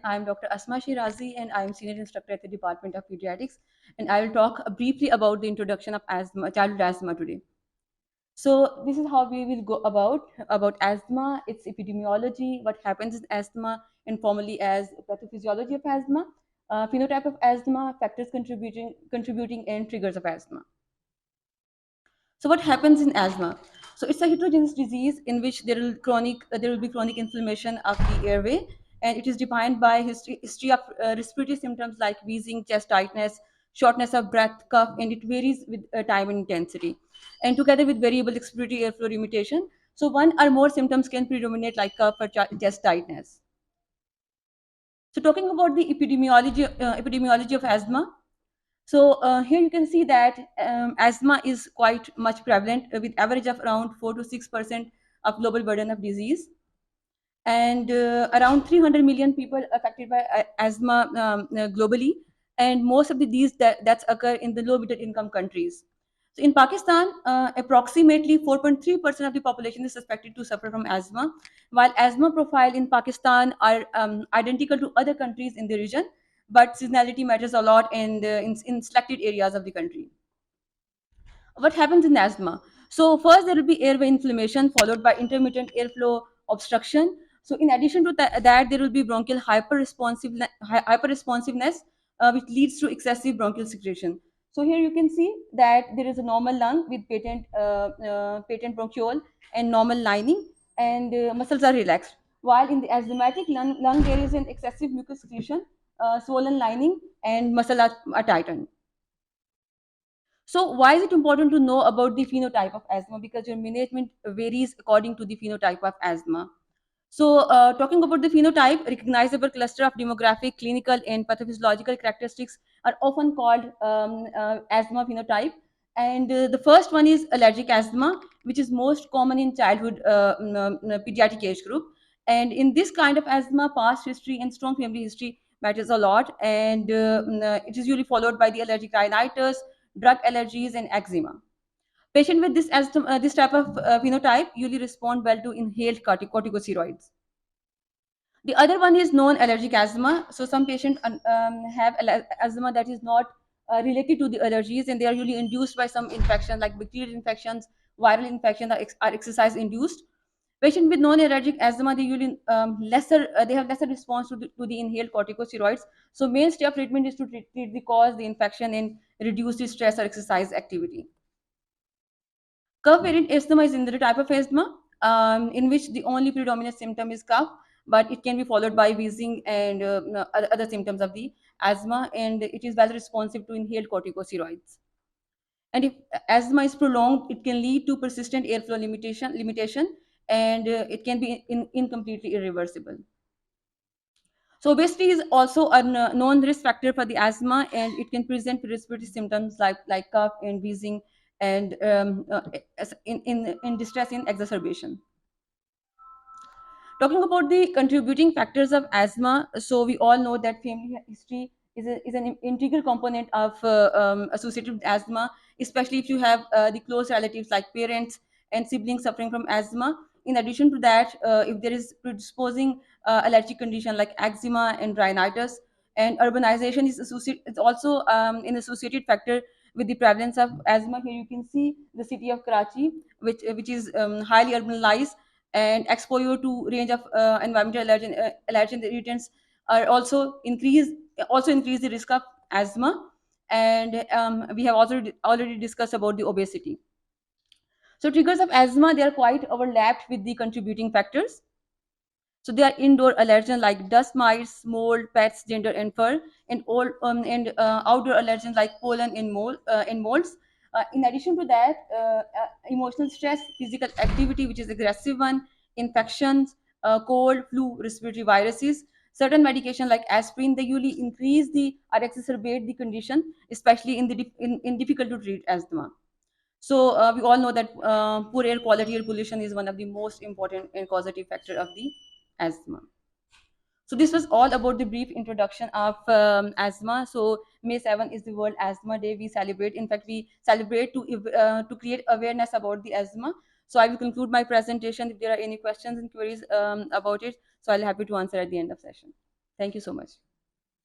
I'm Dr. Asma Sherazi, and I'm senior instructor at the Department of Paediatrics. And I will talk briefly about the introduction of asthma, childhood asthma today. So this is how we will go about asthma, its epidemiology, what happens in asthma, informally as pathophysiology of asthma, phenotype of asthma, factors contributing, and triggers of asthma. So what happens in asthma? So it's a heterogeneous disease in which there will be chronic inflammation of the airway, and it is defined by history of respiratory symptoms like wheezing, chest tightness, shortness of breath, cough, and it varies with time and intensity, and together with variable expiratory airflow limitation. So one or more symptoms can predominate like cough or chest tightness. So talking about the epidemiology of asthma, so here you can see that asthma is quite much prevalent with average of around 4 to 6% of global burden of disease, and around 300 million people affected by asthma globally, and most of deaths occur in the low middle income countries. So in Pakistan, approximately 4.3% of the population is suspected to suffer from asthma, while asthma profile in Pakistan are identical to other countries in the region, but seasonality matters a lot in selected areas of the country. What happens in asthma? So first there will be airway inflammation followed by intermittent airflow obstruction. So in addition to that, there will be bronchial hyperresponsiveness, which leads to excessive bronchial secretion. So here you can see that there is a normal lung with patent bronchiole and normal lining, and muscles are relaxed. While in the asthmatic lung there is an excessive mucus secretion, swollen lining, and muscle are tightened. So why is it important to know about the phenotype of asthma? Because your management varies according to the phenotype of asthma. So talking about the phenotype, recognizable cluster of demographic, clinical, and pathophysiological characteristics are often called asthma phenotype. And the first one is allergic asthma, which is most common in childhood pediatric age group. And in this kind of asthma, past history and strong family history matters a lot. And it is usually followed by the allergic rhinitis, drug allergies, and eczema. Patient with this type of phenotype usually respond well to inhaled corticosteroids. The other one is non-allergic asthma. So some patients have asthma that is not related to the allergies, and they are usually induced by some infection like bacterial infections, viral infections are exercise induced. Patients with non-allergic asthma, they usually they have lesser response to the inhaled corticosteroids. So mainstay of treatment is to treat the cause, the infection, and reduce the stress or exercise activity. Cough variant asthma is another type of asthma in which the only predominant symptom is cough, but it can be followed by wheezing and other symptoms of the asthma, and it is well responsive to inhaled corticosteroids. And if asthma is prolonged, it can lead to persistent airflow limitation, and it can be incompletely irreversible. So obesity is also a known risk factor for the asthma, and it can present respiratory symptoms like cough and wheezing, and in distress in exacerbation. Talking about the contributing factors of asthma, so we all know that family history is an integral component of associated with asthma, especially if you have the close relatives like parents and siblings suffering from asthma. In addition to that, if there is predisposing allergic condition like eczema and rhinitis, and urbanization is also an associated factor with the prevalence of asthma. Here you can see the city of Karachi, which is highly urbanized, and exposure to range of environmental allergen irritants are also increase the risk of asthma. And we have also already discussed about the obesity. So triggers of asthma, they are quite overlapped with the contributing factors. So they are indoor allergens like dust mites, mold, pets, gender, and fur, and outdoor allergens like pollen and molds. In addition to that, emotional stress, physical activity, which is aggressive one, infections, cold, flu, respiratory viruses. Certain medication like aspirin, they usually increase the or exacerbate the condition, especially in difficult to treat asthma. So we all know that poor air quality, air pollution is one of the most important and causative factor of the asthma. So this was all about the brief introduction of asthma. So May 7 is the World Asthma Day. We celebrate. In fact, we celebrate to create awareness about the asthma. So I will conclude my presentation. If there are any questions and queries about it, so I'll happy to answer at the end of session. Thank you so much.